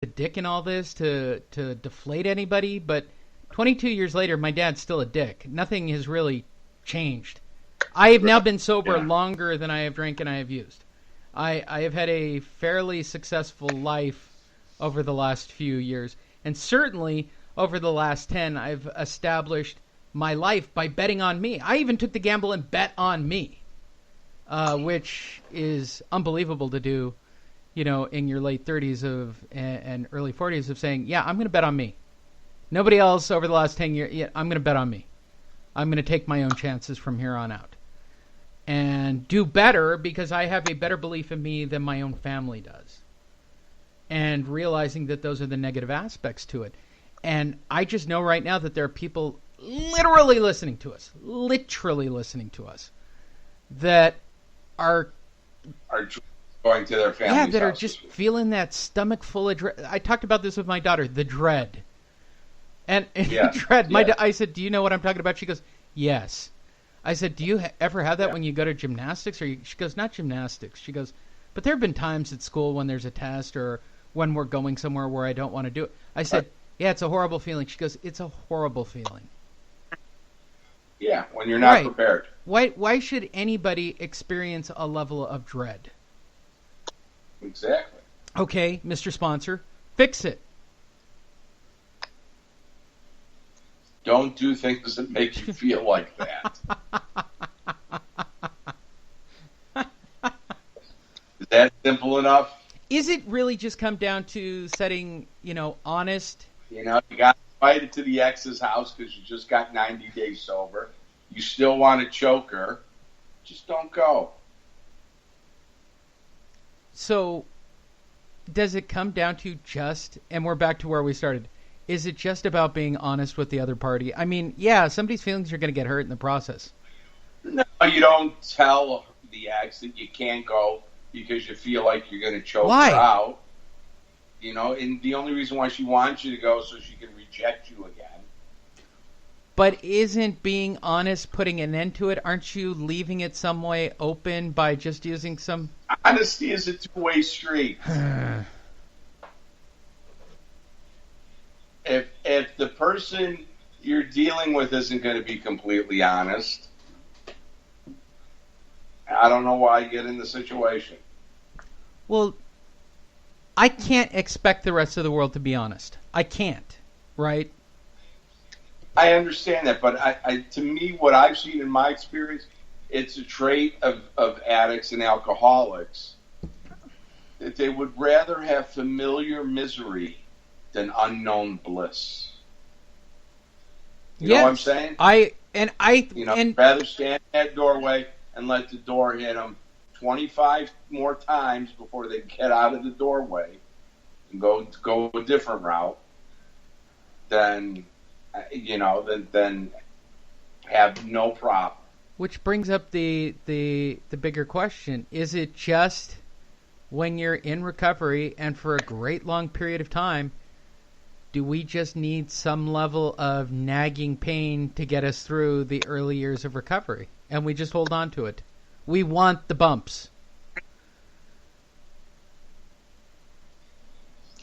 a dick in all this to deflate anybody, but 22 years later, my dad's still a dick. Nothing has really changed. I have now been sober longer than I have drank and I have used. I have had a fairly successful life over the last few years, and certainly over the last 10, I've established my life by betting on me. I even took the gamble and bet on me, which is unbelievable to do, in your late 30s and early 40s of saying, yeah, I'm going to bet on me. Nobody else over the last 10 years, yeah, I'm going to bet on me. I'm going to take my own chances from here on out and do better because I have a better belief in me than my own family does. And realizing that those are the negative aspects to it. And I just know right now that there are people literally listening to us that are going to their families. Yeah, that are just feeling that stomach full of dread. I talked about this with my daughter, the dread. And dread. I said, do you know what I'm talking about? She goes, yes. I said, do you ever have that when you go to gymnastics? She goes, not gymnastics. She goes, but there have been times at school when there's a test or when we're going somewhere where I don't want to do it. I said, yeah, it's a horrible feeling. She goes, it's a horrible feeling. Yeah, when you're not prepared. Why should anybody experience a level of dread? Exactly. Okay, Mr. Sponsor, fix it. Don't do things that make you feel like that. Is that simple enough? Is it really just come down to setting, honest? You got invited to the ex's house because you just got 90 days sober. You still want to choke her. Just don't go. So, does it come down to just, and we're back to where we started, is it just about being honest with the other party? I mean, yeah, somebody's feelings are going to get hurt in the process. No, you don't tell the ex that you can't go because you feel like you're going to choke her out. And the only reason why she wants you to go is so she can reject you again. But isn't being honest putting an end to it? Aren't you leaving it some way open by just using some... Honesty is a two-way street. If the person you're dealing with isn't going to be completely honest, I don't know why you get in the situation. Well, I can't expect the rest of the world to be honest. I can't, right? I understand that, but to me, what I've seen in my experience, it's a trait of addicts and alcoholics that they would rather have familiar misery than unknown bliss. You know what I'm saying? Rather stand in that doorway and let the door hit them 25 more times before they get out of the doorway and go a different route than have no problem. Which brings up the bigger question. Is it just when you're in recovery and for a great long period of time, do we just need some level of nagging pain to get us through the early years of recovery? And we just hold on to it. We want the bumps.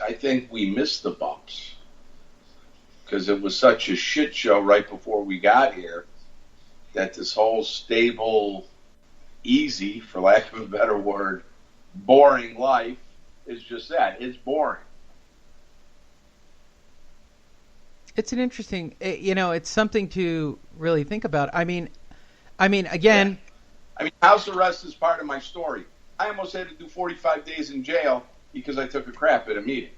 I think we missed the bumps because it was such a shit show right before we got here that this whole stable, easy, for lack of a better word, boring life is just that. It's boring. It's an interesting, it's something to really think about. I mean, again. Yeah. House arrest is part of my story. I almost had to do 45 days in jail because I took a crap at a meeting.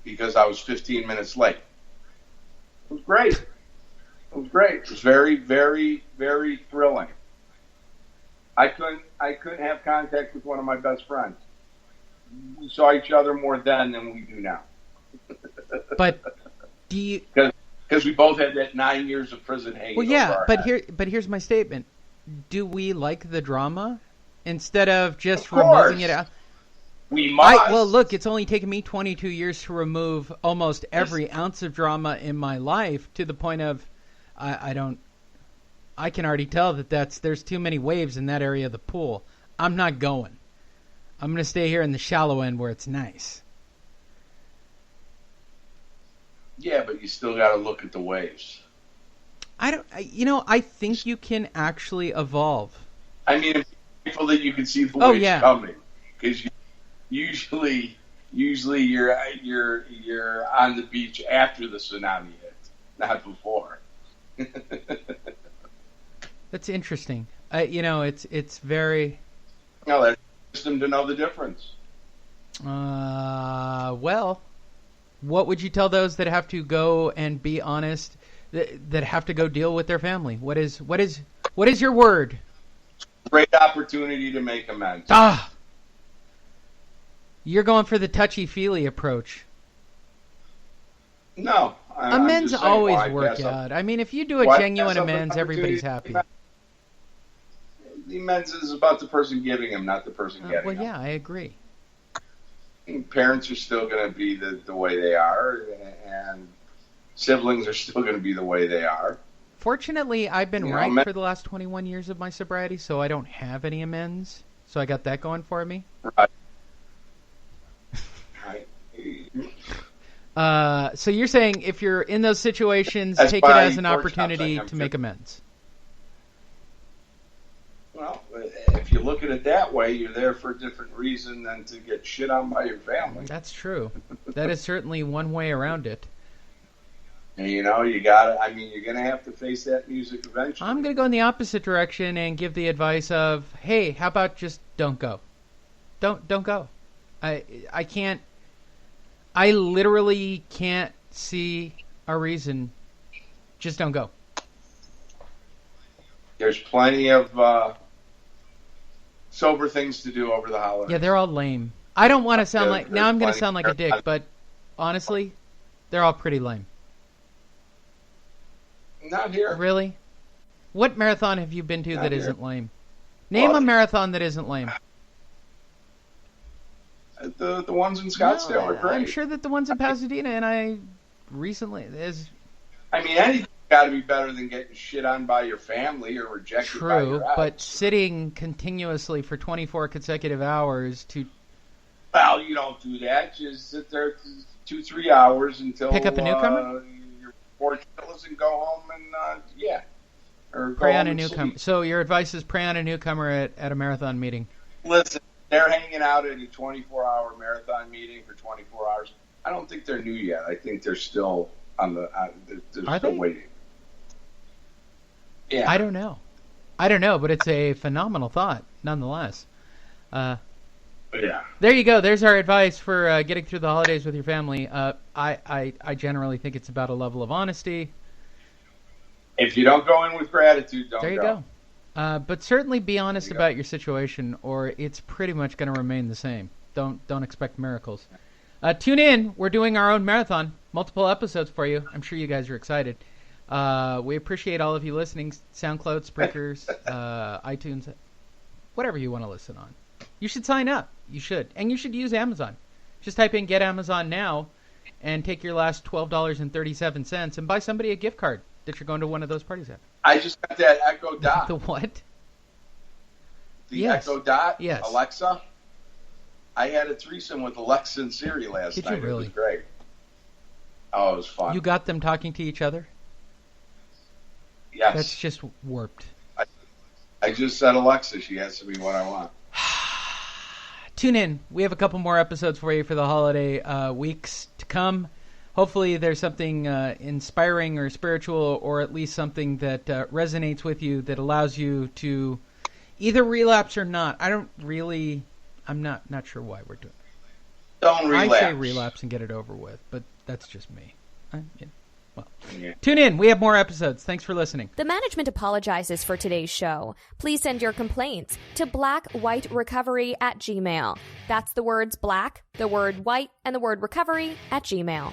Because I was 15 minutes late. It was great. It was very, very, very thrilling. I couldn't have contact with one of my best friends. We saw each other more then than we do now. But do you? Because we both had that 9 years of prison hanging. Well, yeah, but here's my statement: do we like the drama instead of just removing it out? We must. Well, look, it's only taken me 22 years to remove almost every ounce of drama in my life to the point of I can already tell that there's too many waves in that area of the pool. I'm not going. I'm going to stay here in the shallow end where it's nice. Yeah, but you still got to look at the waves. I think you can actually evolve. I mean, it's people that you can see the waves coming, because usually you're on the beach after the tsunami hits, not before. That's interesting. It's very. No, that's them to know the difference. Well, what would you tell those that have to go and be honest, that have to go deal with their family? What is your word? Great opportunity to make amends. You're going for the touchy-feely approach. No. Amends always work out. I mean, if you do a genuine amends, everybody's happy. The amends is about the person giving them, not the person getting them. Well, yeah, I agree. Parents are still going to be the way they are, and siblings are still going to be the way they are. Fortunately, I've been right for the last 21 years of my sobriety, so I don't have any amends. So I got that going for me. Right. So you're saying if you're in those situations, take it as an opportunity to make amends. Well, if you look at it that way, you're there for a different reason than to get shit on by your family. That's true. That is certainly one way around it. And you got to, you're going to have to face that music eventually. I'm going to go in the opposite direction and give the advice of, hey, how about just don't go? Don't go. I can't, I literally can't see a reason. Just don't go. There's plenty of sober things to do over the holidays. Yeah, they're all lame. I don't want to sound like, now I'm going to sound like a dick, but honestly, they're all pretty lame. Not here. Really? What marathon have you been to that isn't lame? Name a marathon that isn't lame. The ones in Scottsdale are great. I'm sure that the ones in Pasadena, and I recently anything's got to be better than getting shit on by your family or rejected by your ex. But sitting continuously for 24 consecutive hours to... Well, you don't do that. Just sit there 2-3 hours until... Pick up a newcomer? You're bored shitless and go home and, Or go prey home on a and newcomer. sleep. So your advice is prey on a newcomer at a marathon meeting. Listen, they're hanging out at a 24-hour marathon meeting for 24 hours. I don't think they're new yet. I think they're still they're still waiting. Yeah. I don't know, but it's a phenomenal thought, nonetheless. Yeah. There you go. There's our advice for getting through the holidays with your family. I generally think it's about a level of honesty. If you don't go in with gratitude, don't go. There you go. But certainly be honest about your situation, or it's pretty much going to remain the same. Don't expect miracles. Tune in. We're doing our own marathon, multiple episodes for you. I'm sure you guys are excited. We appreciate all of you listening. SoundCloud, Spreakers, iTunes, whatever you want to listen on. You should sign up. You should. And you should use Amazon. Just type in Get Amazon Now and take your last $12.37 and buy somebody a gift card that you're going to one of those parties at. I just got that Echo Dot. The what? The Echo Dot? Yes. Alexa? I had a threesome with Alexa and Siri last night. Did you really? It was great. Oh, it was fun. You got them talking to each other? Yes. That's just warped. I just said Alexa. She answered me what I want. Tune in. We have a couple more episodes for you for the holiday weeks to come. Hopefully there's something inspiring or spiritual, or at least something that resonates with you that allows you to either relapse or not. I'm not sure why we're doing it. Don't relapse. I say relapse and get it over with, but that's just me. Tune in. We have more episodes. Thanks for listening. The management apologizes for today's show. Please send your complaints to blackwhiterecovery@gmail.com. That's the words black, the word white, and the word recovery @gmail.com.